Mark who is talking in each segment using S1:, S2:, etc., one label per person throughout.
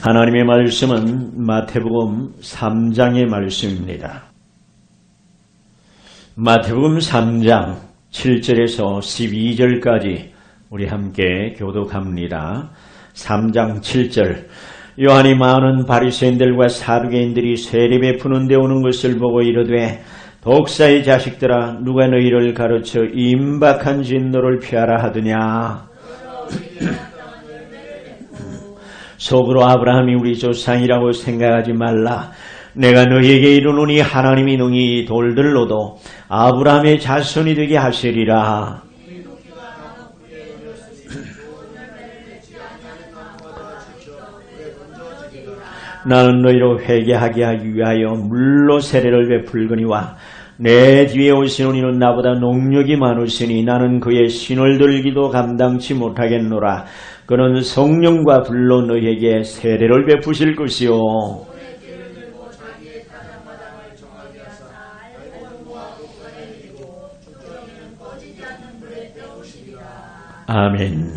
S1: 하나님의 말씀은 마태복음 3장의 말씀입니다. 마태복음 3장 7절에서 12절까지 우리 함께 교독합니다. 3장 7절 요한이 많은 바리새인들과 사두개인들이 세례 베푸는 데 오는 것을 보고 이르되 독사의 자식들아 누가 너희를 가르쳐 임박한 진노를 피하라 하더냐. 속으로 아브라함이 우리 조상이라고 생각하지 말라. 내가 너희에게 이르노니 하나님이 능히 돌들로도 아브라함의 자손이 되게 하시리라. 나는 너희로 회개하게 하기 위하여 물로 세례를 베풀거니와 내 뒤에 오시는 이는 나보다 능력이 많으시니 나는 그의 신을 들기도 감당치 못하겠노라. 그는 성령과 불로 너희에게 세례를 베푸실 것이요. 아멘.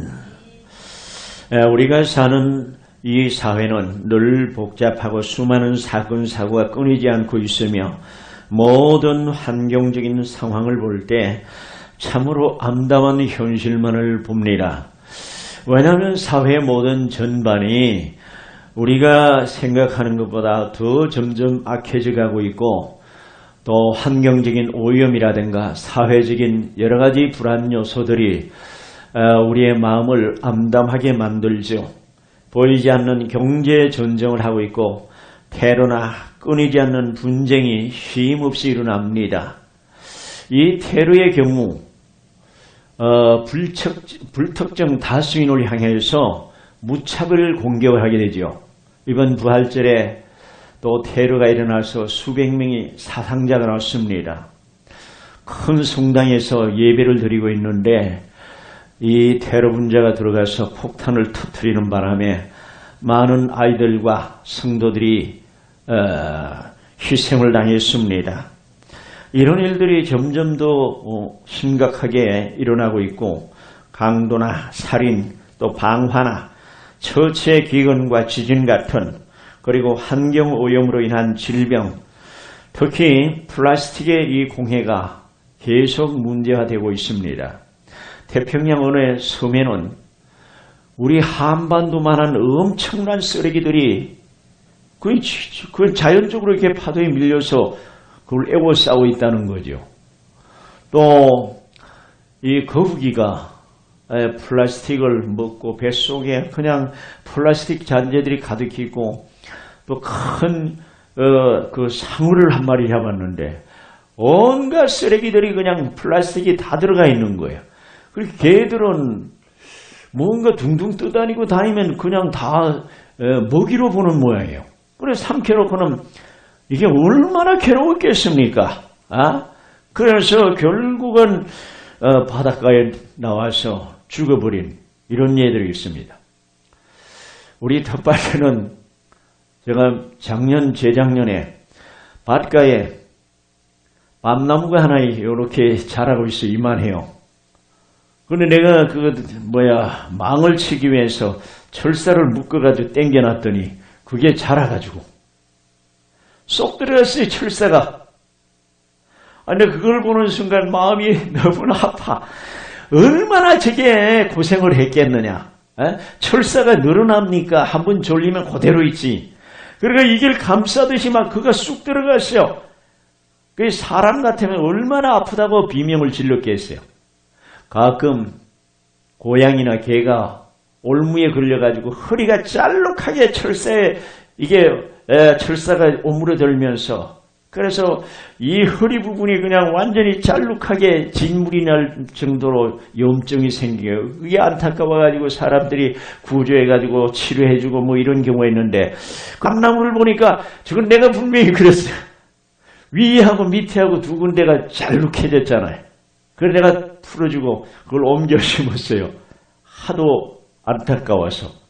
S1: 우리가 사는 이 사회는 늘 복잡하고 수많은 사건 사고가 끊이지 않고 있으며 모든 환경적인 상황을 볼 때 참으로 암담한 현실만을 봅니다. 왜냐하면 사회의 모든 전반이 우리가 생각하는 것보다 더 점점 악해져 가고 있고 또 환경적인 오염이라든가 사회적인 여러 가지 불안 요소들이 우리의 마음을 암담하게 만들죠. 보이지 않는 경제 전쟁을 하고 있고 테러나 끊이지 않는 분쟁이 쉼없이 일어납니다. 이 테러의 경우 불특정 다수인을 향해서 무차별 공격을 하게 되죠. 이번 부활절에 또 테러가 일어나서 수백 명의 사상자가 났습니다. 큰 성당에서 예배를 드리고 있는데 이 테러 분자가 들어가서 폭탄을 터뜨리는 바람에 많은 아이들과 성도들이 희생을 당했습니다. 이런 일들이 점점 더 심각하게 일어나고 있고 강도나 살인 또 방화나 처체 기근과 지진 같은 그리고 환경오염으로 인한 질병 특히 플라스틱의 이 공해가 계속 문제화되고 있습니다. 태평양 어느 섬에는 우리 한반도만한 엄청난 쓰레기들이 그 자연적으로 이렇게 파도에 밀려서 그걸 에워싸고 있다는 거죠. 또 이 거북이가 플라스틱을 먹고 뱃속에 그냥 플라스틱 잔재들이 가득 있고 또 큰 그 상어를 한 마리 잡았는데 온갖 쓰레기들이 그냥 플라스틱이 다 들어가 있는 거예요. 그리고 개들은 뭔가 둥둥 떠다니고 다니면 그냥 다 먹이로 보는 모양이에요. 그래서 삼켜놓고는 이게 얼마나 괴로웠겠습니까? 그래서 결국은 바닷가에 나와서 죽어버린 이런 예들이 있습니다. 우리 텃밭에는 제가 작년 재작년에 밭가에 밤나무가 하나 이렇게 자라고 있어 이만해요. 근데 내가 망을 치기 위해서 철사를 묶어가지고 당겨놨더니 그게 자라가지고 쏙 들어갔어요, 철사가. 근데 그걸 보는 순간 마음이 너무나 아파. 얼마나 저게 고생을 했겠느냐. 철사가 늘어납니까? 한번 졸리면 그대로 있지. 그러니까 이걸 감싸듯이 막 그가 쑥 들어갔어요. 그 사람 같으면 얼마나 아프다고 비명을 질렀겠어요. 가끔 고양이나 개가 올무에 걸려가지고 허리가 짤룩하게 철사에 철사가 오므려들면서 그래서 이 허리 부분이 그냥 완전히 짤룩하게 진물이 날 정도로 염증이 생겨요. 그게 안타까워가지고 사람들이 구조해가지고 치료해주고 뭐 이런 경우가 있는데 감나무를 보니까 저건 내가 분명히 그랬어요. 위하고 밑에하고 두 군데가 짤룩해졌잖아요. 그래서 내가 풀어주고 그걸 옮겨 심었어요. 하도 안타까워서.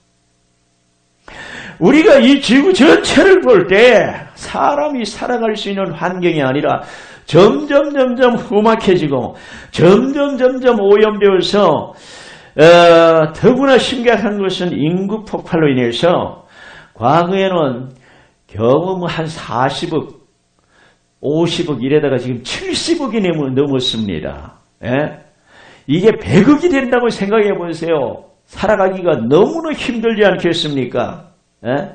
S1: 우리가 이 지구 전체를 볼 때 사람이 살아갈 수 있는 환경이 아니라 점점 험악해지고 점점 오염되어서 더구나 심각한 것은 인구 폭발로 인해서 과거에는 겨우 한 40억, 50억 이래다가 지금 70억이 넘었습니다. 예? 이게 100억이 된다고 생각해 보세요. 살아가기가 너무나 힘들지 않겠습니까? 예?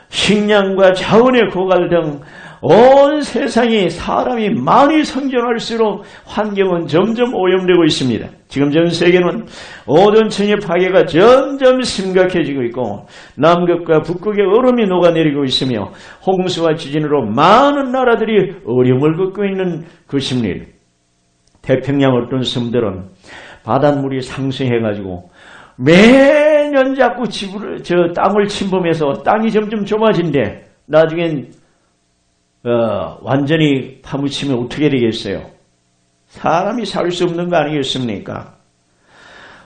S1: 식량과 자원의 고갈 등 온 세상이 사람이 많이 생존할수록 환경은 점점 오염되고 있습니다. 지금 전 세계는 오존층의 파괴가 점점 심각해지고 있고 남극과 북극의 얼음이 녹아내리고 있으며 홍수와 지진으로 많은 나라들이 어려움을 겪고 있는 것입니다. 태평양 어떤 섬들은 바닷물이 상승해가지고 매년 자꾸 땅을 침범해서 땅이 점점 좁아진대. 나중엔 완전히 파묻히면 어떻게 되겠어요? 사람이 살 수 없는 거 아니겠습니까?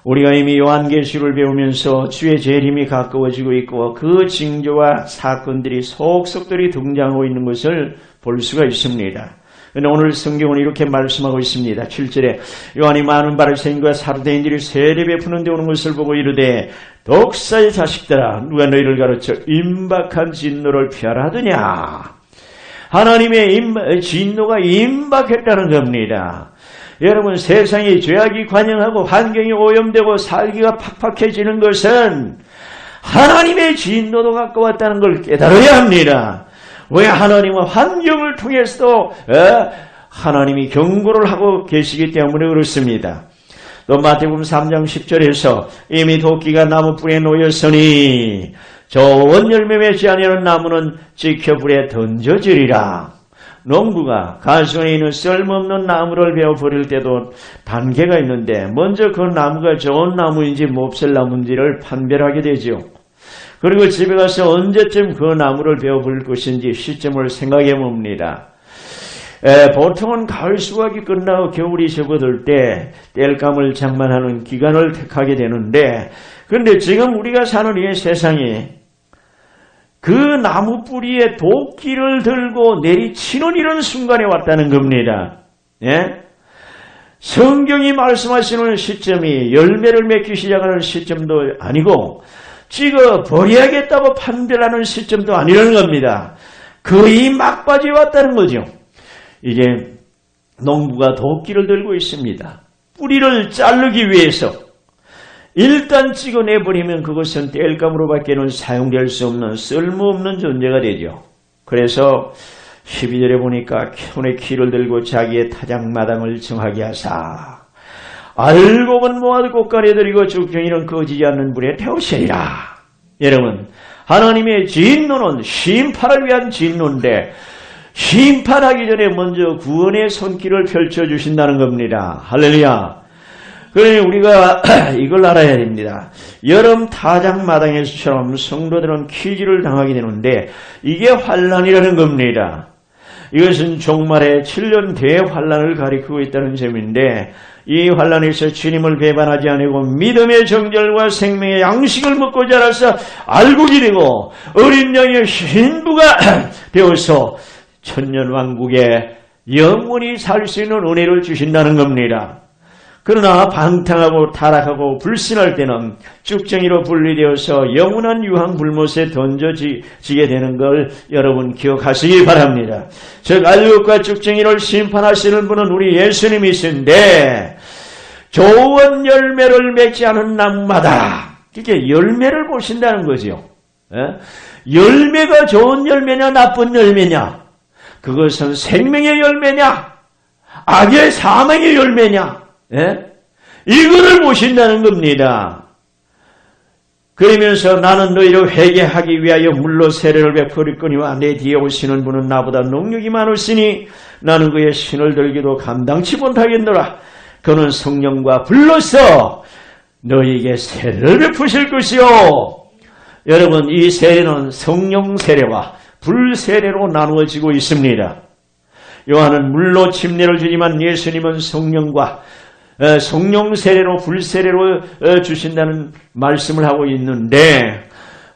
S1: 우리가 이미 요한계시를 배우면서 주의 재림이 가까워지고 있고 그 징조와 사건들이 속속들이 등장하고 있는 것을 볼 수가 있습니다. 그런데 오늘 성경은 이렇게 말씀하고 있습니다. 7절에 요한이 많은 바리새인과 사두개인들이 세례 베푸는 데 오는 것을 보고 이르되 독사의 자식들아 누가 너희를 가르쳐 임박한 진노를 피하라 하더냐. 하나님의 진노가 임박했다는 겁니다. 여러분 세상이 죄악이 관영하고 환경이 오염되고 살기가 팍팍해지는 것은 하나님의 진노도 가까웠다는 걸 깨달아야 합니다. 왜 하나님은 환경을 통해서도 하나님이 경고를 하고 계시기 때문에 그렇습니다. 또 마태복음 3장 10절에서 이미 도끼가 나무 뿌리에 놓였으니 좋은 열매 맺지 아니하는 나무는 지켜 불에 던져지리라. 농부가 가수원에 있는 쓸모없는 나무를 베어 버릴 때도 단계가 있는데 먼저 그 나무가 좋은 나무인지 몹쓸 나무인지를 판별하게 되지요. 그리고 집에 가서 언제쯤 그 나무를 베어 버릴 것인지 시점을 생각해 봅니다. 보통은 가을 수확이 끝나고 겨울이 접어들 때 땔감을 장만하는 기간을 택하게 되는데 그런데 지금 우리가 사는 이 세상에 그 나무 뿌리에 도끼를 들고 내리치는 이런 순간이 왔다는 겁니다. 예? 성경이 말씀하시는 시점이 열매를 맺기 시작하는 시점도 아니고 찍어 버려야겠다고 판별하는 시점도 아니라는 겁니다. 거의 막바지에 왔다는 거죠. 이제 농부가 도끼를 들고 있습니다. 뿌리를 자르기 위해서 일단 찍어내버리면 그것은 땔감으로밖에는 사용될 수 없는 쓸모없는 존재가 되죠. 그래서 12절에 보니까 손에 키를 들고 자기의 타작마당을 정하게 하사 알곡은 모아도 꽃가루에 들이고 죽정이는 꺼지지 않는 불에 태우시리라. 여러분 하나님의 진노는 심판을 위한 진노인데 심판하기 전에 먼저 구원의 손길을 펼쳐주신다는 겁니다. 할렐루야. 그러니 우리가 이걸 알아야 됩니다. 여름 타작마당에서처럼 성도들은 키질을 당하게 되는데 이게 환난이라는 겁니다. 이것은 종말의 7년 대환난을 가리키고 있다는 점인데 이 환난에서 주님을 배반하지 않고 믿음의 정절과 생명의 양식을 먹고 자라서 알곡이 되고 어린 양의 신부가 되어서 천년왕국에 영원히 살 수 있는 은혜를 주신다는 겁니다. 그러나 방탕하고 타락하고 불신할 때는 쭉정이로 분리되어서 영원한 유황불못에 던져지게 되는 걸 여러분 기억하시기 바랍니다. 즉 알곡과 쭉정이를 심판하시는 분은 우리 예수님이신데 좋은 열매를 맺지 않은 나무마다 이게 열매를 보신다는 거죠. 열매가 좋은 열매냐 나쁜 열매냐 그것은 생명의 열매냐 악의 사망의 열매냐 이거를 보신다는 겁니다. 그러면서 나는 너희를 회개하기 위하여 물로 세례를 베풀거니와 내 뒤에 오시는 분은 나보다 능력이 많으시니 나는 그의 신을 들기도 감당치 못하겠노라. 그는 성령과 불로서 너희에게 세례를 베푸실 것이요. 여러분 이 세례는 성령 세례와 불 세례로 나누어지고 있습니다. 요한은 물로 침례를 주지만 예수님은 성령과 성령 세례로 불 세례로 주신다는 말씀을 하고 있는데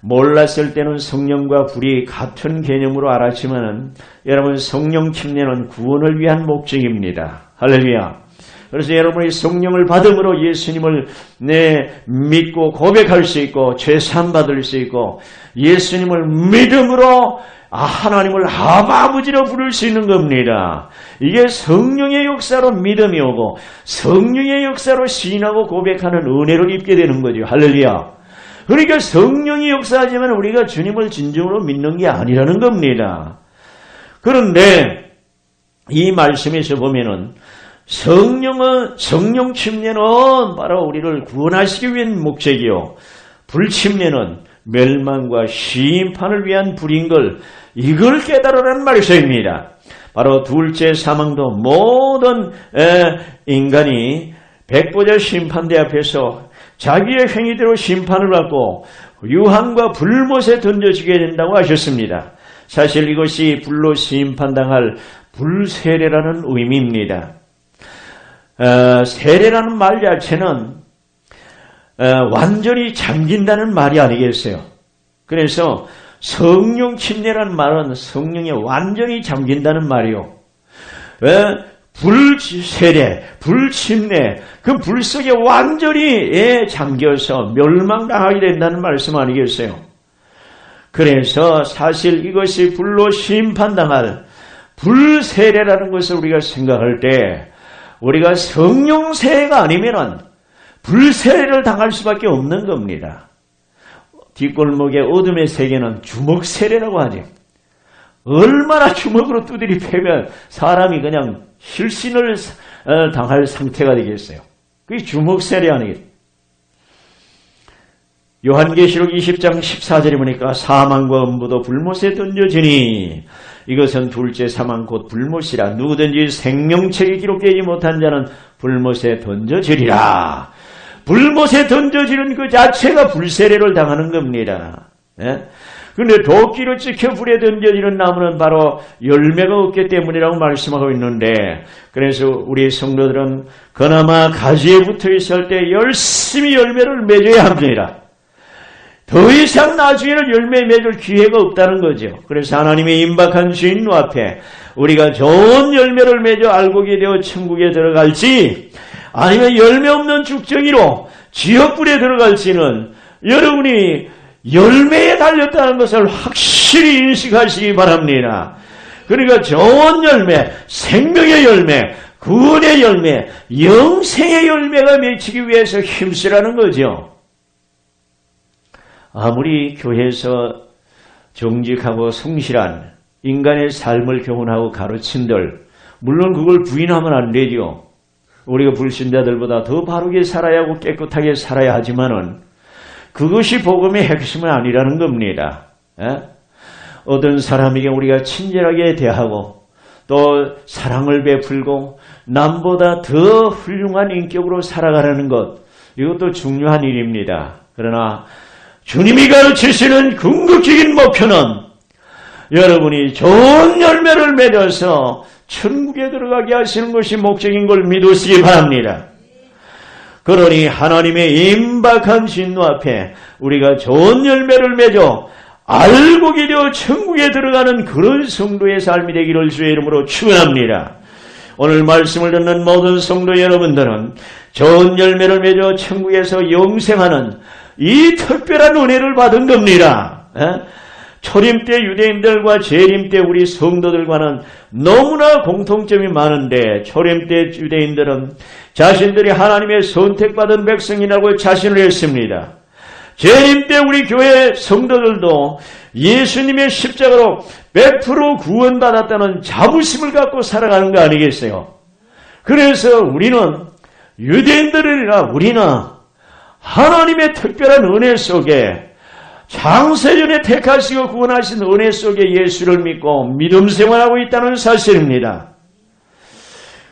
S1: 몰랐을 때는 성령과 불이 같은 개념으로 알았지만 여러분 성령 침례는 구원을 위한 목적입니다. 할렐루야. 그래서 여러분이 성령을 받음으로 예수님을 믿고 고백할 수 있고 죄사함 받을 수 있고 예수님을 믿음으로 하나님을 아버지로 부를 수 있는 겁니다. 이게 성령의 역사로 믿음이 오고 성령의 역사로 시인하고 고백하는 은혜를 입게 되는 거죠. 할렐루야. 그러니까 성령이 역사하지만 우리가 주님을 진정으로 믿는 게 아니라는 겁니다. 그런데 이 말씀에서 보면은 성령 침례는 바로 우리를 구원하시기 위한 목적이요, 불침례는 멸망과 심판을 위한 불인 걸 이걸 깨달으라는 말씀입니다. 바로 둘째 사망도 모든 인간이 백보자 심판대 앞에서 자기의 행위대로 심판을 받고 유황과 불못에 던져지게 된다고 하셨습니다. 사실 이것이 불로 심판당할 불세례라는 의미입니다. 세례라는 말 자체는 완전히 잠긴다는 말이 아니겠어요. 그래서 성령 침례라는 말은 성령에 완전히 잠긴다는 말이요. 불세례, 불침례, 그 불 속에 완전히 잠겨서 멸망당하게 된다는 말씀 아니겠어요. 그래서 사실 이것이 불로 심판당할 불세례라는 것을 우리가 생각할 때 우리가 성령 세례가 아니면은 불세례를 당할 수밖에 없는 겁니다. 뒷골목의 어둠의 세계는 주먹 세례라고 하죠. 얼마나 주먹으로 두드리 패면 사람이 그냥 실신을 당할 상태가 되겠어요. 그게 주먹 세례 아니겠어요. 요한계시록 20장 14절에 보니까 사망과 음부도 불못에 던져지니 이것은 둘째 사망 곧 불못이라 누구든지 생명책에 기록되지 못한 자는 불못에 던져지리라. 불못에 던져지는 그 자체가 불세례를 당하는 겁니다. 그런데 도끼로 찍혀 불에 던져지는 나무는 바로 열매가 없기 때문이라고 말씀하고 있는데, 그래서 우리 성도들은 그나마 가지에 붙어 있을 때 열심히 열매를 맺어야 합니다. 더 이상 나중에는 열매 맺을 기회가 없다는 거죠. 그래서 하나님의 임박한 주인 앞에 우리가 좋은 열매를 맺어 알곡이 되어 천국에 들어갈지 아니면 열매 없는 죽정이로 지옥불에 들어갈지는 여러분이 열매에 달렸다는 것을 확실히 인식하시기 바랍니다. 그러니까 좋은 열매, 생명의 열매, 구원의 열매, 영생의 열매가 맺히기 위해서 힘쓰라는 거죠. 아무리 교회에서 정직하고 성실한 인간의 삶을 교훈하고 가르친들, 물론 그걸 부인하면 안 되죠. 우리가 불신자들보다 더 바르게 살아야 하고 깨끗하게 살아야 하지만은 그것이 복음의 핵심은 아니라는 겁니다. 어떤 사람에게 우리가 친절하게 대하고 또 사랑을 베풀고 남보다 더 훌륭한 인격으로 살아가는 것, 이것도 중요한 일입니다. 그러나 주님이 가르치시는 궁극적인 목표는 여러분이 좋은 열매를 맺어서 천국에 들어가게 하시는 것이 목적인 걸 믿으시기 바랍니다. 그러니 하나님의 임박한 진노 앞에 우리가 좋은 열매를 맺어 알곡이 되어 천국에 들어가는 그런 성도의 삶이 되기를 주의 이름으로 축원합니다. 오늘 말씀을 듣는 모든 성도 여러분들은 좋은 열매를 맺어 천국에서 영생하는 이 특별한 은혜를 받은 겁니다. 초림 때 유대인들과 재림 때 우리 성도들과는 너무나 공통점이 많은데, 초림 때 유대인들은 자신들이 하나님의 선택받은 백성이라고 자신을 했습니다. 재림 때 우리 교회 성도들도 예수님의 십자가로 100% 구원받았다는 자부심을 갖고 살아가는 거 아니겠어요? 그래서 우리는 유대인들이라 우리는 하나님의 특별한 은혜 속에 창세전에 택하시고 구원하신 은혜 속에 예수를 믿고 믿음 생활하고 있다는 사실입니다.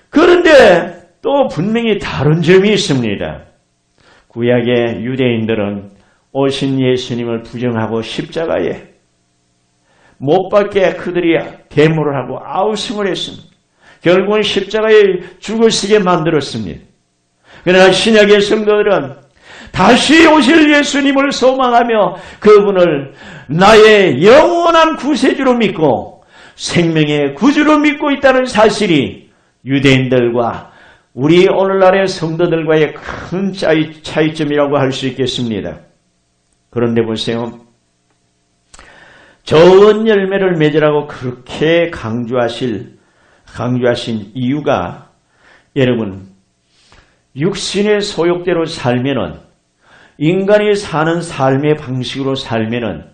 S1: 그런데 또 분명히 다른 점이 있습니다. 구약의 유대인들은 오신 예수님을 부정하고 십자가에 못 박게 그들이 데모를 하고 아우성을 했습니다. 결국은 십자가에 죽으시게 만들었습니다. 그러나 신약의 성도들은 다시 오실 예수님을 소망하며 그분을 나의 영원한 구세주로 믿고 생명의 구주로 믿고 있다는 사실이 유대인들과 우리 오늘날의 성도들과의 큰 차이점이라고 할 수 있겠습니다. 그런데 보세요. 좋은 열매를 맺으라고 그렇게 강조하신 이유가 여러분 육신의 소욕대로 살면은 인간이 사는 삶의 방식으로 살면은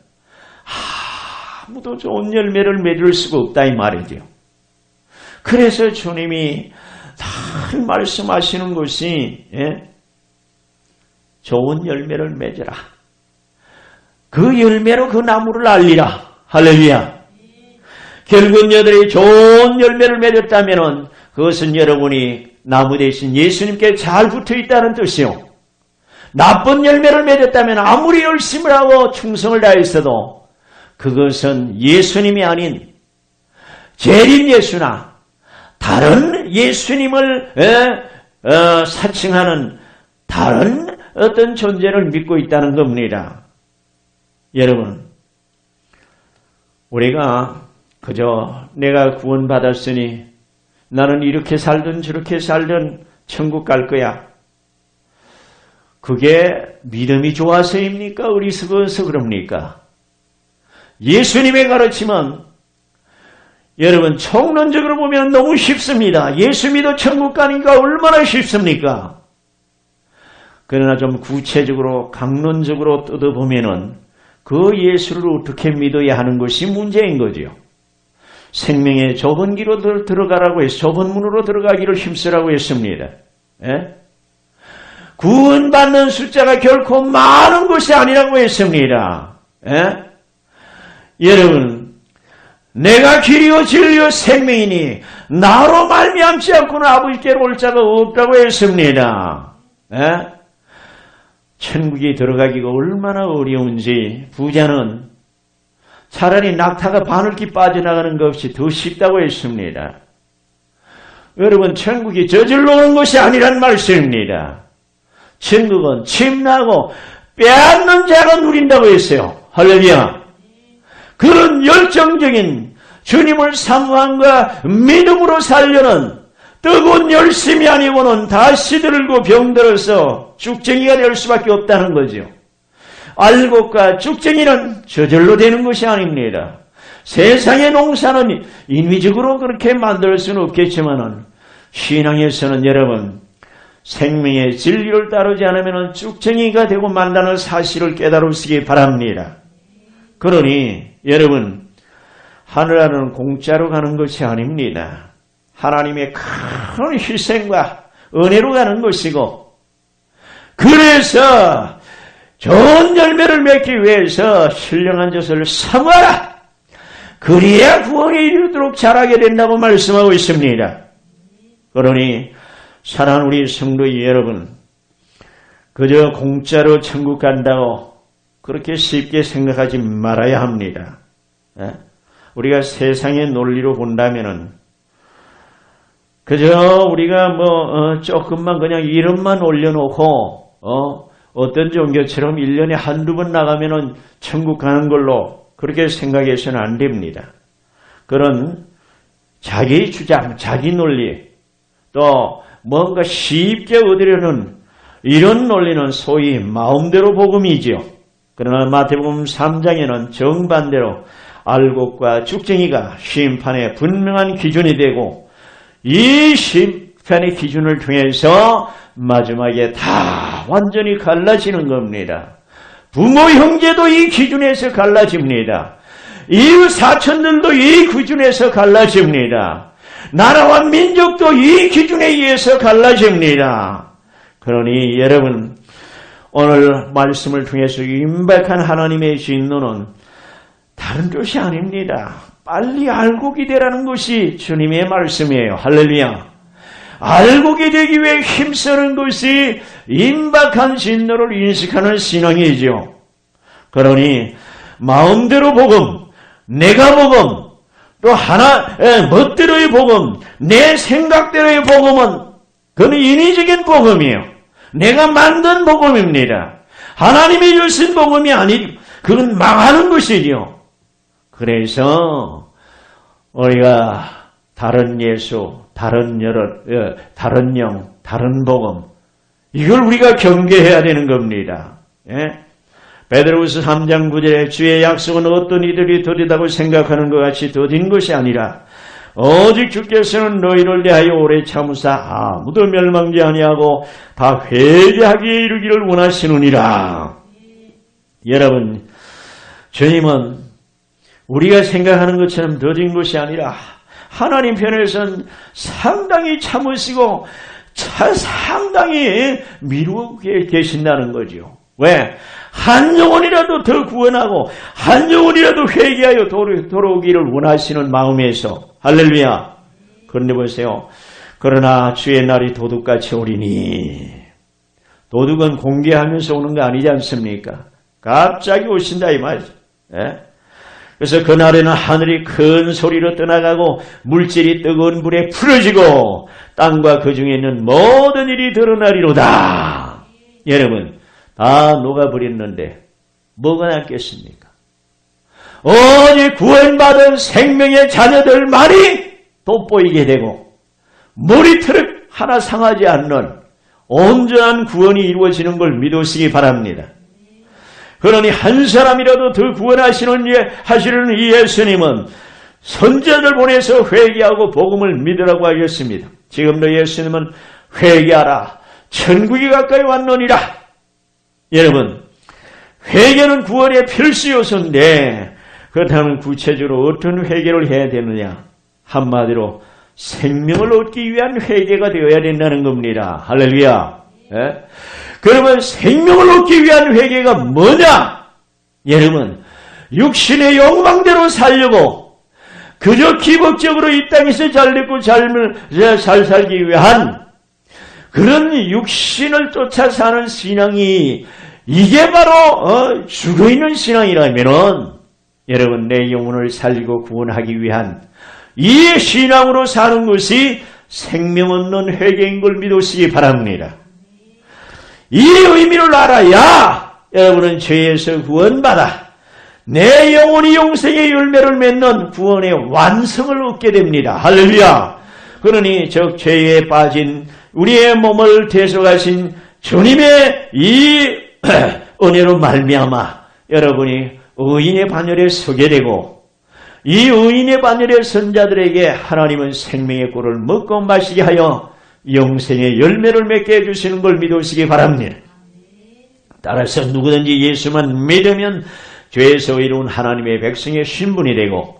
S1: 아무도 좋은 열매를 맺을 수가 없다 이 말이죠. 그래서 주님이 늘 말씀하시는 것이 좋은 열매를 맺으라. 그 열매로 그 나무를 알리라. 할렐루야. 결국은 여러분이 좋은 열매를 맺었다면 그것은 여러분이 나무 대신 예수님께 잘 붙어 있다는 뜻이요. 나쁜 열매를 맺었다면 아무리 열심을 하고 충성을 다했어도 그것은 예수님이 아닌 재림 예수나 다른 예수님을 사칭하는 다른 어떤 존재를 믿고 있다는 겁니다. 여러분, 우리가 그저 내가 구원받았으니 나는 이렇게 살든 저렇게 살든 천국 갈 거야. 그게 믿음이 좋아서입니까? 어리석어서 그럽니까? 예수님의 가르침은 여러분 총론적으로 보면 너무 쉽습니다. 예수 믿어 천국 가니까 얼마나 쉽습니까? 그러나 좀 구체적으로 강론적으로 뜯어보면은 그 예수를 어떻게 믿어야 하는 것이 문제인 거죠. 생명의 좁은 길로 들어가라고 해서 좁은 문으로 들어가기를 힘쓰라고 했습니다. 구원받는 숫자가 결코 많은 것이 아니라고 했습니다. 여러분, 내가 길이요 진리요 생명이니 나로 말미암지 않고는 아버지께로 올 자가 없다고 했습니다. 천국에 들어가기가 얼마나 어려운지 부자는 차라리 낙타가 바늘기 빠져나가는 것 없이 더 쉽다고 했습니다. 여러분, 천국이 저절로 오는 것이 아니란 말씀입니다. 천국은 침나고 빼앗는 자가 누린다고 했어요. 할렐루야. 그런 열정적인 주님을 사모함과 믿음으로 살려는 뜨거운 열심이 아니고는 다 시들고 병들어서 쭉쟁이가 될 수밖에 없다는 거죠. 알곡과 쭉쟁이는 저절로 되는 것이 아닙니다. 세상의 농사는 인위적으로 그렇게 만들 수는 없겠지만 신앙에서는 여러분 생명의 진리를 따르지 않으면 쭉쟁이가 되고 만다는 사실을 깨달으시기 바랍니다. 그러니 여러분 하늘나라는 공짜로 가는 것이 아닙니다. 하나님의 큰 희생과 은혜로 가는 것이고 그래서 좋은 열매를 맺기 위해서 신령한 젖을 사모하라. 그래야 구원에 이르도록 자라게 된다고 말씀하고 있습니다. 그러니 사랑하는 우리 성도 여러분, 그저 공짜로 천국 간다고 그렇게 쉽게 생각하지 말아야 합니다. 우리가 세상의 논리로 본다면은 그저 우리가 조금만 그냥 이름만 올려놓고 어떤 종교처럼 1년에 한두 번 나가면은 천국 가는 걸로 그렇게 생각해서는 안 됩니다. 그런 자기 주장, 자기 논리, 또 뭔가 쉽게 얻으려는 이런 논리는 소위 마음대로 복음이지요. 그러나 마태복음 3장에는 정반대로 알곡과 쭉쟁이가 심판의 분명한 기준이 되고 이 심판의 기준을 통해서 마지막에 다 완전히 갈라지는 겁니다. 부모 형제도 이 기준에서 갈라집니다. 이웃 사촌들도 이 기준에서 갈라집니다. 나라와 민족도 이 기준에 의해서 갈라집니다. 그러니 여러분 오늘 말씀을 통해서 임박한 하나님의 진노는 다른 뜻이 아닙니다. 빨리 알곡이 되라는 것이 주님의 말씀이에요. 할렐루야. 알곡이 되기 위해 힘쓰는 것이 임박한 진노를 인식하는 신앙이죠. 그러니 마음대로 복음, 내가 복음, 또 멋대로의 복음, 내 생각대로의 복음은 그건 인위적인 복음이에요. 내가 만든 복음입니다. 하나님이 주신 복음이 아니고 그건 망하는 것이죠. 그래서 우리가 다른 예수, 다른 영, 다른 복음. 이걸 우리가 경계해야 되는 겁니다. 예? 베드로후서 3장 9절에 주의 약속은 어떤 이들이 더디다고 생각하는 것 같이 더딘 것이 아니라 오직 주께서는 너희를 대하여 오래 참으사 아무도 멸망지 아니하고 다 회개하기에 이르기를 원하시느니라. 여러분, 주님은 우리가 생각하는 것처럼 더딘 것이 아니라 하나님 편에서는 상당히 참으시고 상당히 미루고 계신다는 거죠. 왜? 한 영혼이라도 더 구원하고 한 영혼이라도 회개하여 돌아오기를 원하시는 마음에서 할렐루야. 그런데 보세요. 그러나 주의 날이 도둑같이 오리니. 도둑은 공개하면서 오는 거 아니지 않습니까? 갑자기 오신다 이 말이죠. 예? 그래서 그날에는 하늘이 큰 소리로 떠나가고 물질이 뜨거운 불에 풀어지고 땅과 그 중에 있는 모든 일이 드러나리로다. 여러분, 다 녹아버렸는데 뭐가 남겠습니까? 오직 구원받은 생명의 자녀들만이 돋보이게 되고 머리털 하나 상하지 않는 온전한 구원이 이루어지는 걸 믿으시기 바랍니다. 그러니 한 사람이라도 더 구원하시는 하시는 이 예수님은 선지자들 보내서 회개하고 복음을 믿으라고 하셨습니다. 지금도 예수님은 회개하라. 천국이 가까이 왔느니라. 여러분, 회개는 구원의 필수 요소인데 그렇다면 구체적으로 어떤 회개를 해야 되느냐? 한마디로 생명을 얻기 위한 회개가 되어야 된다는 겁니다. 할렐루야. 예? 그러면 생명을 얻기 위한 회개가 뭐냐? 여러분, 육신의 욕망대로 살려고 그저 기복적으로 이 땅에서 잘 먹고 잘 살기 위한 그런 육신을 쫓아 사는 신앙이 이게 바로 죽어있는 신앙이라면은 여러분 내 영혼을 살리고 구원하기 위한 이 신앙으로 사는 것이 생명 없는 회개인 걸 믿으시기 바랍니다. 이 의미를 알아야 여러분은 죄에서 구원받아 내 영혼이 용생의 열매를 맺는 구원의 완성을 얻게 됩니다. 할렐루야. 그러니 즉 죄에 빠진 우리의 몸을 대속하신 주님의 이 은혜로 말미암아 여러분이 의인의 반열에 서게 되고 이 의인의 반열의 선자들에게 하나님은 생명의 꿀을 먹고 마시게 하여 영생의 열매를 맺게 해주시는 걸 믿으시기 바랍니다. 따라서 누구든지 예수만 믿으면 죄에서 이룬 하나님의 백성의 신분이 되고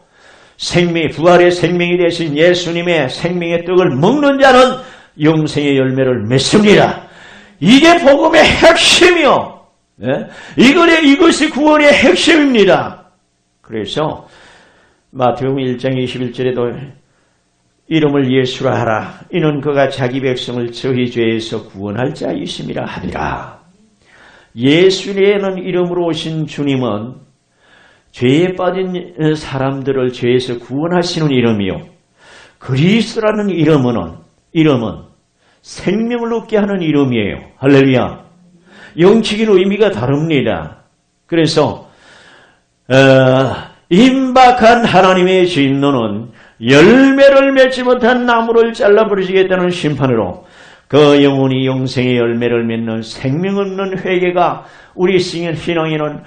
S1: 부활의 생명이 되신 예수님의 생명의 떡을 먹는 자는 영생의 열매를 맺습니다. 이게 복음의 핵심이요. 이것이 구원의 핵심입니다. 그래서 마태복음 1장 21절에도 이름을 예수라 하라. 이는 그가 자기 백성을 저희 죄에서 구원할 자이심이라 하리라. 예수라는 이름으로 오신 주님은 죄에 빠진 사람들을 죄에서 구원하시는 이름이요. 그리스도라는 이름은 생명을 얻게 하는 이름이에요. 할렐루야. 영적인 의미가 다릅니다. 그래서 임박한 하나님의 진노는 열매를 맺지 못한 나무를 잘라버리시겠다는 심판으로 그 영혼이 영생의 열매를 맺는 생명 없는 회개가 우리 신앙에는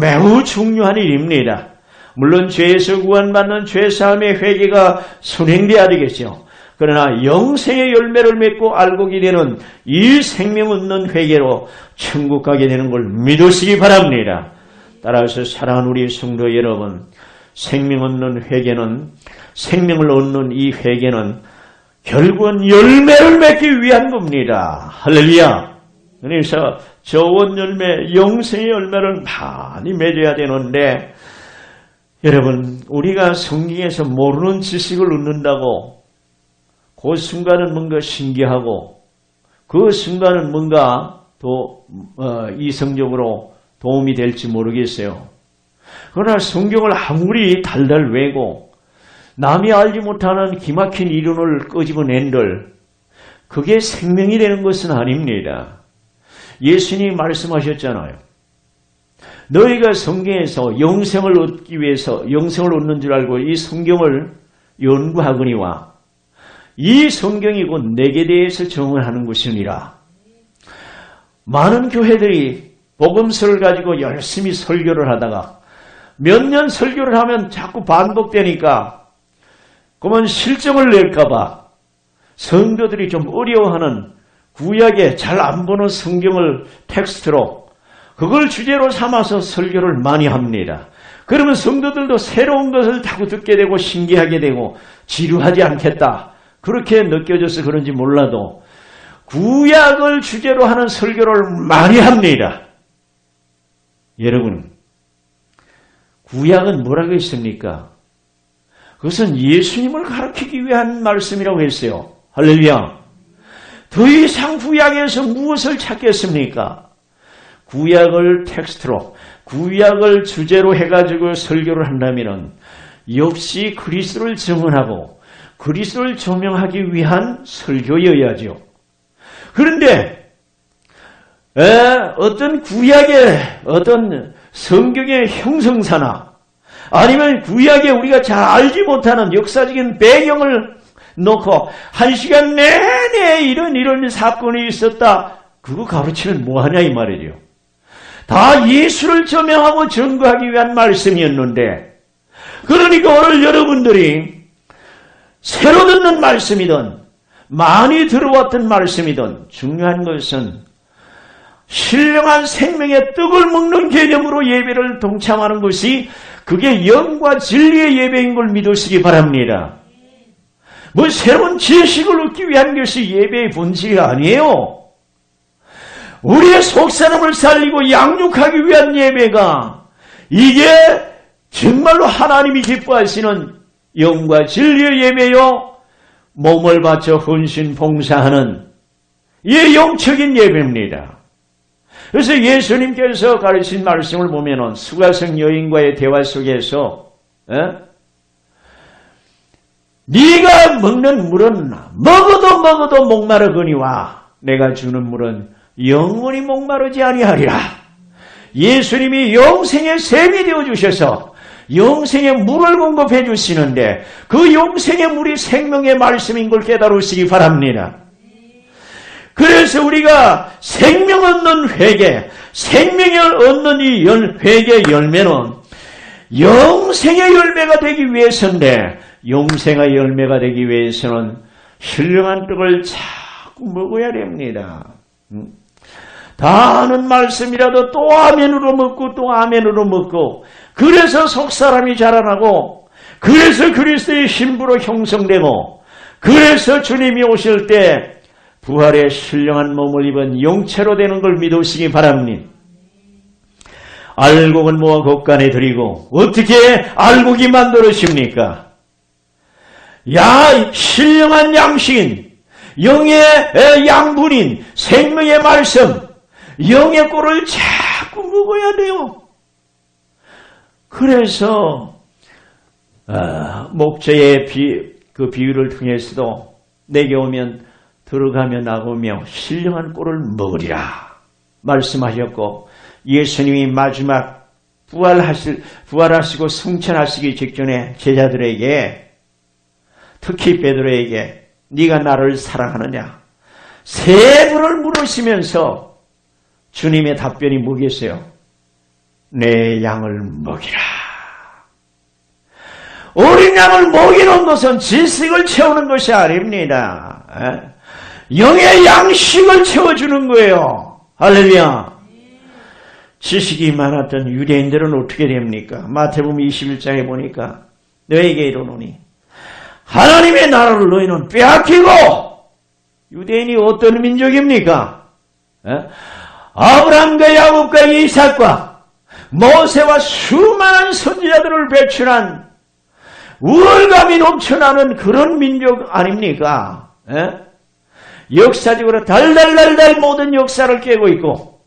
S1: 매우 중요한 일입니다. 물론 죄에서 구원받는 죄사함의 회개가 순행돼야 되겠죠. 그러나 영생의 열매를 맺고 알고게 되는 이 생명 없는 회개로 천국 가게 되는 걸 믿으시기 바랍니다. 따라서 사랑하는 우리 성도 여러분, 생명 없는 회개는 생명을 얻는 이 회개는 결국은 열매를 맺기 위한 겁니다. 할렐루야. 그래서 좋은 열매, 영생의 열매를 많이 맺어야 되는데 여러분 우리가 성경에서 모르는 지식을 얻는다고 그 순간은 뭔가 신기하고 그 순간은 뭔가 또 이성적으로 도움이 될지 모르겠어요. 그러나 성경을 아무리 달달 외고 남이 알지 못하는 기막힌 이론을 끄집어낸들 그게 생명이 되는 것은 아닙니다. 예수님이 말씀하셨잖아요. 너희가 성경에서 영생을 얻기 위해서 영생을 얻는 줄 알고 이 성경을 연구하거니와 이 성경이 곧 내게 대해서 증언하는 것이니라. 많은 교회들이 복음서를 가지고 열심히 설교를 하다가 몇 년 설교를 하면 자꾸 반복되니까 그러면 실정을 낼까봐 성도들이 좀 어려워하는 구약에 잘 안 보는 성경을 텍스트로 그걸 주제로 삼아서 설교를 많이 합니다. 그러면 성도들도 새로운 것을 자꾸 듣게 되고 신기하게 되고 지루하지 않겠다. 그렇게 느껴져서 그런지 몰라도 구약을 주제로 하는 설교를 많이 합니다. 여러분, 구약은 뭐라고 했습니까? 그것은 예수님을 가르치기 위한 말씀이라고 했어요. 할렐루야. 더 이상 구약에서 무엇을 찾겠습니까? 구약을 텍스트로, 구약을 주제로 해가지고 설교를 한다면 역시 그리스도를 증언하고 그리스도를 조명하기 위한 설교여야죠. 그런데 어떤 구약의 어떤 성경의 형성사나 아니면 구약에 우리가 잘 알지 못하는 역사적인 배경을 놓고 1시간 내내 이런 사건이 있었다. 그거 가르치면 뭐하냐 이 말이죠. 다 예수를 조명하고 증거하기 위한 말씀이었는데 그러니까 오늘 여러분들이 새로 듣는 말씀이든 많이 들어왔던 말씀이든 중요한 것은 신령한 생명의 떡을 먹는 개념으로 예배를 동참하는 것이 그게 영과 진리의 예배인 걸 믿으시기 바랍니다. 뭐 새로운 지식을 얻기 위한 것이 예배의 본질이 아니에요. 우리의 속사람을 살리고 양육하기 위한 예배가 이게 정말로 하나님이 기뻐하시는 영과 진리의 예배요. 몸을 바쳐 헌신 봉사하는 이 영적인 예배입니다. 그래서 예수님께서 가르친 말씀을 보면은 수가성 여인과의 대화 속에서 네가 먹는 물은 먹어도 목마르거니와 내가 주는 물은 영원히 목마르지 아니하리라. 예수님이 영생의 샘이 되어주셔서 영생의 물을 공급해 주시는데 그 영생의 물이 생명의 말씀인 걸 깨달으시기 바랍니다. 그래서 우리가 생명 얻는 회개, 생명을 얻는 이 회개 열매는 영생의 열매가 되기 위해서인데 영생의 열매가 되기 위해서는 신령한 떡을 자꾸 먹어야 됩니다. 다 아는 말씀이라도 또 아멘으로 먹고 또 아멘으로 먹고 그래서 속사람이 자라나고 그래서 그리스도의 신부로 형성되고 그래서 주님이 오실 때 부활의 신령한 몸을 입은 영체로 되는 걸 믿으시기 바랍니다. 알곡은 모아 곡간에 드리고 어떻게 알곡이 만들어집니까? 신령한 양식인 영의 양분인 생명의 말씀 영의 꼴을 자꾸 먹어야 돼요. 그래서 목자의 그 비유를 통해서도 내게 오면 들어가며 나오며 신령한 꼴을 먹으리라 말씀하셨고 예수님이 마지막 부활하시고 승천하시기 직전에 제자들에게 특히 베드로에게 네가 나를 사랑하느냐 세 번을 물으시면서 주님의 답변이 뭐겠어요? 내 양을 먹이라. 어린 양을 먹이는 것은 지식을 채우는 것이 아닙니다. 영의 양식을 채워주는 거예요. 할렐루야. 지식이 많았던 유대인들은 어떻게 됩니까? 마태복음 21장에 보니까 너에게 이르노니 하나님의 나라를 너희는 빼앗기고 유대인이 어떤 민족입니까? 아브라함과 야곱과 이삭과 모세와 수많은 선지자들을 배출한 우월감이 넘쳐나는 그런 민족 아닙니까? 역사적으로 달달달달 모든 역사를 깨고 있고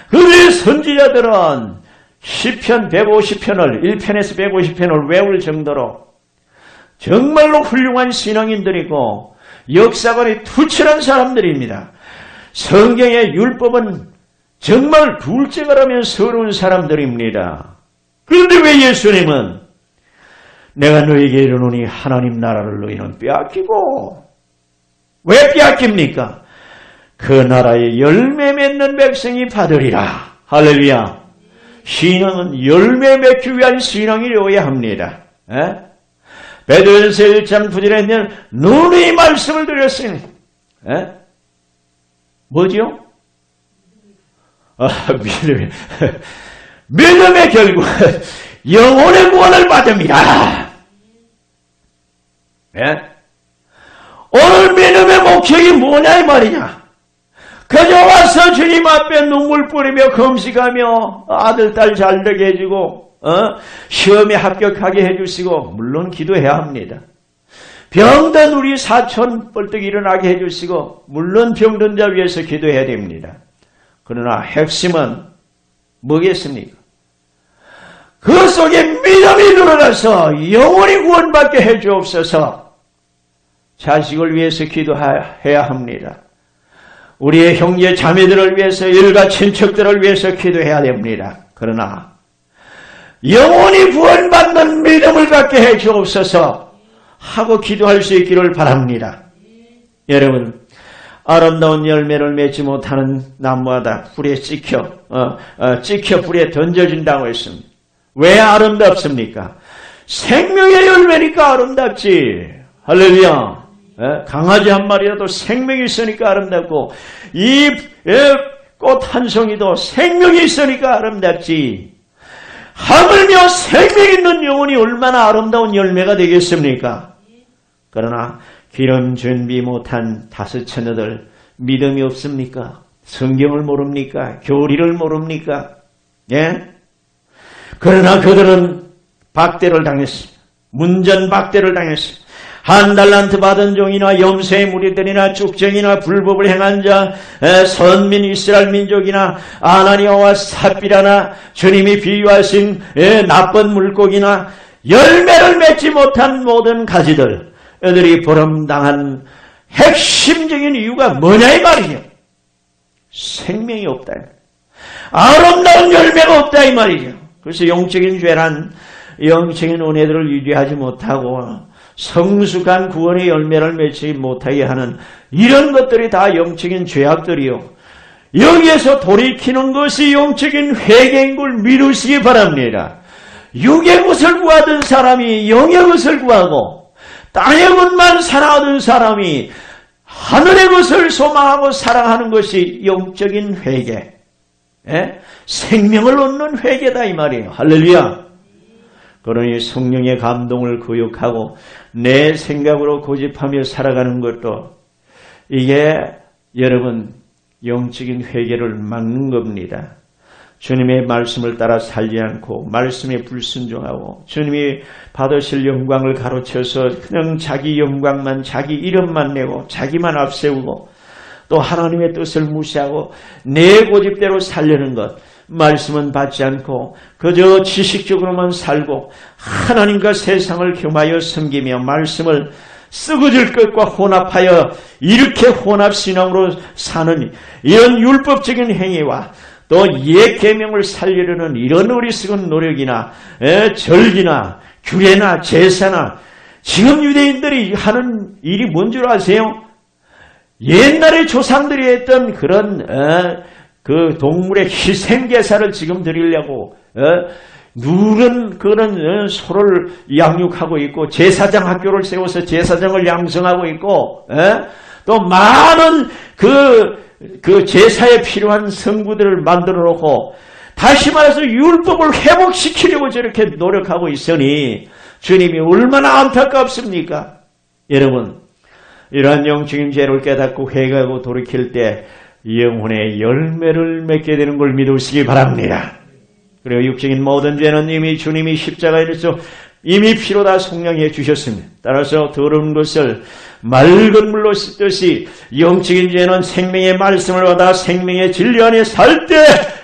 S1: 그들의 선지자들은 시편 150편을 1편에서 150편을 외울 정도로 정말로 훌륭한 신앙인들이고 역사관이 투철한 사람들입니다. 성경의 율법은 정말 둘째가라면 서러운 사람들입니다. 그런데 왜 예수님은 내가 너에게 이르노니 하나님 나라를 너희는 빼앗기고. 왜 빼앗깁니까? 그 나라에 열매 맺는 백성이 받으리라. 할렐루야. 신앙은 열매 맺기 위한 신앙이려야 합니다. 베드로전서 1장 9절에 있는 너희 말씀을 드렸으니 뭐지요? 믿음의 결국 영혼의 구원을 받습니다. 오늘 믿음의 목적이 뭐냐 이 말이냐? 그저 와서 주님 앞에 눈물 뿌리며 금식하며 아들 딸 잘 되게 해주고 시험에 합격하게 해주시고 물론 기도해야 합니다. 병든 우리 사촌 벌떡 일어나게 해주시고 물론 병든 자 위해서 기도해야 됩니다. 그러나 핵심은 뭐겠습니까? 그 속에 믿음이 들어가서 영원히 구원받게 해주옵소서. 자식을 위해서 기도해야 합니다. 우리의 형제 자매들을 위해서 일가 친척들을 위해서 기도해야 됩니다. 그러나 영원히 구원받는 믿음을 갖게 해주옵소서 하고 기도할 수 있기를 바랍니다. 여러분, 아름다운 열매를 맺지 못하는 나무마다 불에 찍혀 불에 던져진다고 했습니다. 왜 아름답습니까? 생명의 열매니까 아름답지. 할렐루야. 강아지 한 마리라도 생명이 있으니까 아름답고 이 꽃 한 송이도 생명이 있으니까 아름답지. 하물며 생명 있는 영혼이 얼마나 아름다운 열매가 되겠습니까? 그러나 기름 준비 못한 다섯 처녀들 믿음이 없습니까? 성경을 모릅니까? 교리를 모릅니까? 그러나 그들은 박대를 당했습니다. 문전박대를 당했습니다. 한 달란트 받은 종이나 염세의 무리들이나 쭉정이나 불법을 행한 자, 선민 이스라엘 민족이나 아나니아와 삽비라나 주님이 비유하신 나쁜 물고기나 열매를 맺지 못한 모든 가지들, 애들이 버림당한 핵심적인 이유가 뭐냐 이 말이죠. 생명이 없다. 아름다운 열매가 없다 이 말이죠. 그래서 영적인 죄란 영적인 은혜들을 유지하지 못하고 성숙한 구원의 열매를 맺지 못하게 하는 이런 것들이 다 영적인 죄악들이요. 여기에서 돌이키는 것이 영적인 회개인 걸 믿으시기 바랍니다. 육의 것을 구하던 사람이 영의 것을 구하고 땅의 것만 사랑하던 사람이 하늘의 것을 소망하고 사랑하는 것이 영적인 회개. 생명을 얻는 회개다 이 말이에요. 할렐루야. 그러니 성령의 감동을 거역하고 내 생각으로 고집하며 살아가는 것도 이게 여러분 영적인 회개를 막는 겁니다. 주님의 말씀을 따라 살지 않고 말씀에 불순종하고 주님이 받으실 영광을 가로채서 그냥 자기 영광만 자기 이름만 내고 자기만 앞세우고 또 하나님의 뜻을 무시하고 내 고집대로 살려는 것, 말씀은 받지 않고 그저 지식적으로만 살고 하나님과 세상을 겸하여 섬기며 말씀을 썩어질 것과 혼합하여 이렇게 혼합신앙으로 사는 이런 율법적인 행위와 또 옛 계명을 살리려는 이런 어리석은 노력이나 절기나 규례나 제사나 지금 유대인들이 하는 일이 뭔 줄 아세요? 옛날에 조상들이 했던 그런 그 동물의 희생제사를 지금 드리려고 누른 그런 소를 양육하고 있고 제사장 학교를 세워서 제사장을 양성하고 있고 또 많은 그 제사에 필요한 성구들을 만들어 놓고 다시 말해서 율법을 회복시키려고 저렇게 노력하고 있으니 주님이 얼마나 안타깝습니까? 여러분 이러한 영적인 죄를 깨닫고 회개하고 돌이킬 때 영혼의 열매를 맺게 되는 걸 믿으시기 바랍니다. 그리고 육적인 모든 죄는 이미 주님이 십자가에서 이미 피로 다 속량해 주셨습니다. 따라서 더러운 것을 맑은 물로 씻듯이 영적인 죄는 생명의 말씀을 받아 생명의 진리 안에 살 때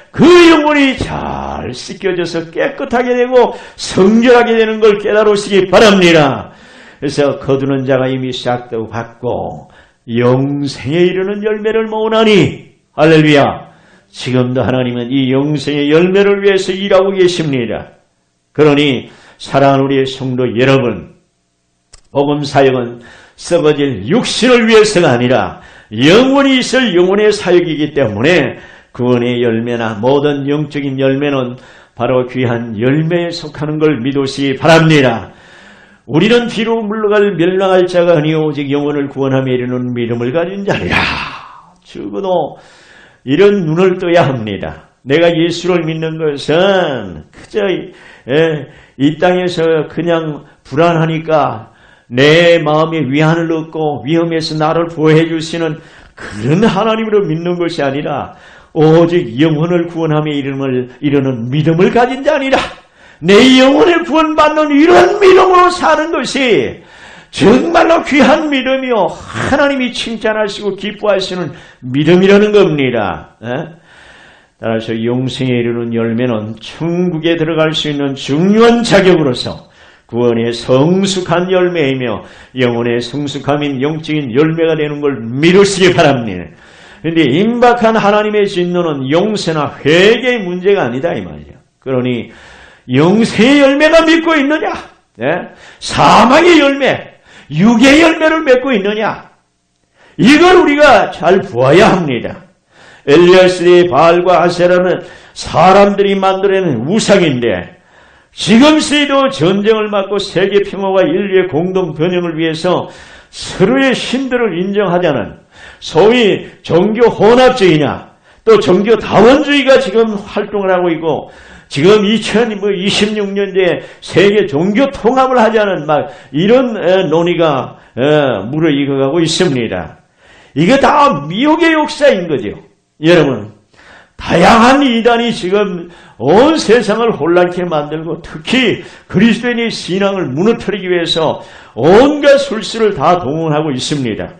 S1: 그 영혼이 잘 씻겨져서 깨끗하게 되고 성결하게 되는 걸 깨달으시기 바랍니다. 그래서 거두는 자가 이미 시작되고 갔고 영생에 이르는 열매를 모으나니 할렐루야. 지금도 하나님은 이 영생의 열매를 위해서 일하고 계십니다. 그러니 사랑하는 우리의 성도 여러분, 복음 사역은 썩어질 육신을 위해서가 아니라 영원히 있을 영혼의 사역이기 때문에 구원의 열매나 모든 영적인 열매는 바로 귀한 열매에 속하는 걸 믿으시기 바랍니다. 우리는 뒤로 물러갈 멸망할 자가 아니오 오직 영혼을 구원하며 이르는 믿음을 가진 자리라. 적어도 이런 눈을 떠야 합니다. 내가 예수를 믿는 것은 그저 이 땅에서 그냥 불안하니까 내 마음에 위안을 얻고 위험에서 나를 보호해 주시는 그런 하나님으로 믿는 것이 아니라 오직 영혼을 구원하며 이르는 믿음을 가진 자니라. 내 영혼을 구원받는 이런 믿음으로 사는 것이 정말로 귀한 믿음이요 하나님이 칭찬하시고 기뻐하시는 믿음이라는 겁니다. 따라서 영생에 이르는 열매는 천국에 들어갈 수 있는 중요한 자격으로서 구원의 성숙한 열매이며 영혼의 성숙함인 영적인 열매가 되는 걸 믿으시기 바랍니다. 그런데 임박한 하나님의 진노는 용서나 회개의 문제가 아니다 이 말이야. 그러니 영생의 열매가 믿고 있느냐? 사망의 열매, 육의 열매를 맺고 있느냐? 이걸 우리가 잘 보아야 합니다. 엘리야 시대의 바알과 아세라는 사람들이 만들어낸 우상인데 지금 시대도 전쟁을 막고 세계 평화와 인류의 공동 번영을 위해서 서로의 신들을 인정하자는 소위 종교 혼합주의냐 또 종교 다원주의가 지금 활동을 하고 있고 지금 2026년도에 세계 종교 통합을 하자는 막 이런 논의가 무르익어가고 있습니다. 이거 다 미혹의 역사인 거죠. 여러분, 다양한 이단이 지금 온 세상을 혼란케 만들고 특히 그리스도인의 신앙을 무너뜨리기 위해서 온갖 술수를 다 동원하고 있습니다.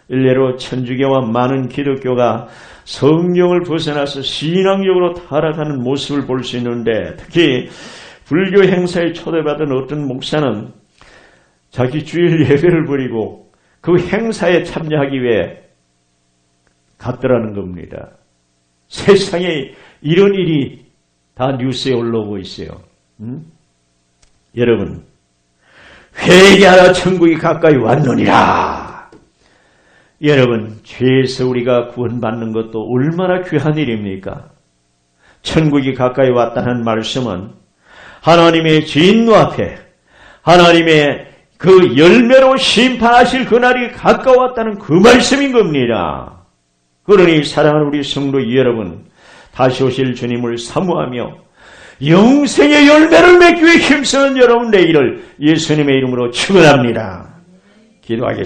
S1: 일례로 천주교와 많은 기독교가 성경을 벗어나서 신앙적으로 타락하는 모습을 볼 수 있는데 특히 불교 행사에 초대받은 어떤 목사는 자기 주일 예배를 버리고 그 행사에 참여하기 위해 갔더라는 겁니다. 세상에 이런 일이 다 뉴스에 올라오고 있어요. 여러분, 회개하라 천국이 가까이 왔느니라. 여러분, 죄에서 우리가 구원받는 것도 얼마나 귀한 일입니까? 천국이 가까이 왔다는 말씀은 하나님의 진노 앞에 하나님의 그 열매로 심판하실 그날이 가까웠다는 그 말씀인 겁니다. 그러니 사랑하는 우리 성도 여러분, 다시 오실 주님을 사모하며 영생의 열매를 맺기 위해 힘쓰는 여러분 내일을 예수님의 이름으로 축원합니다. 기도하겠습니다.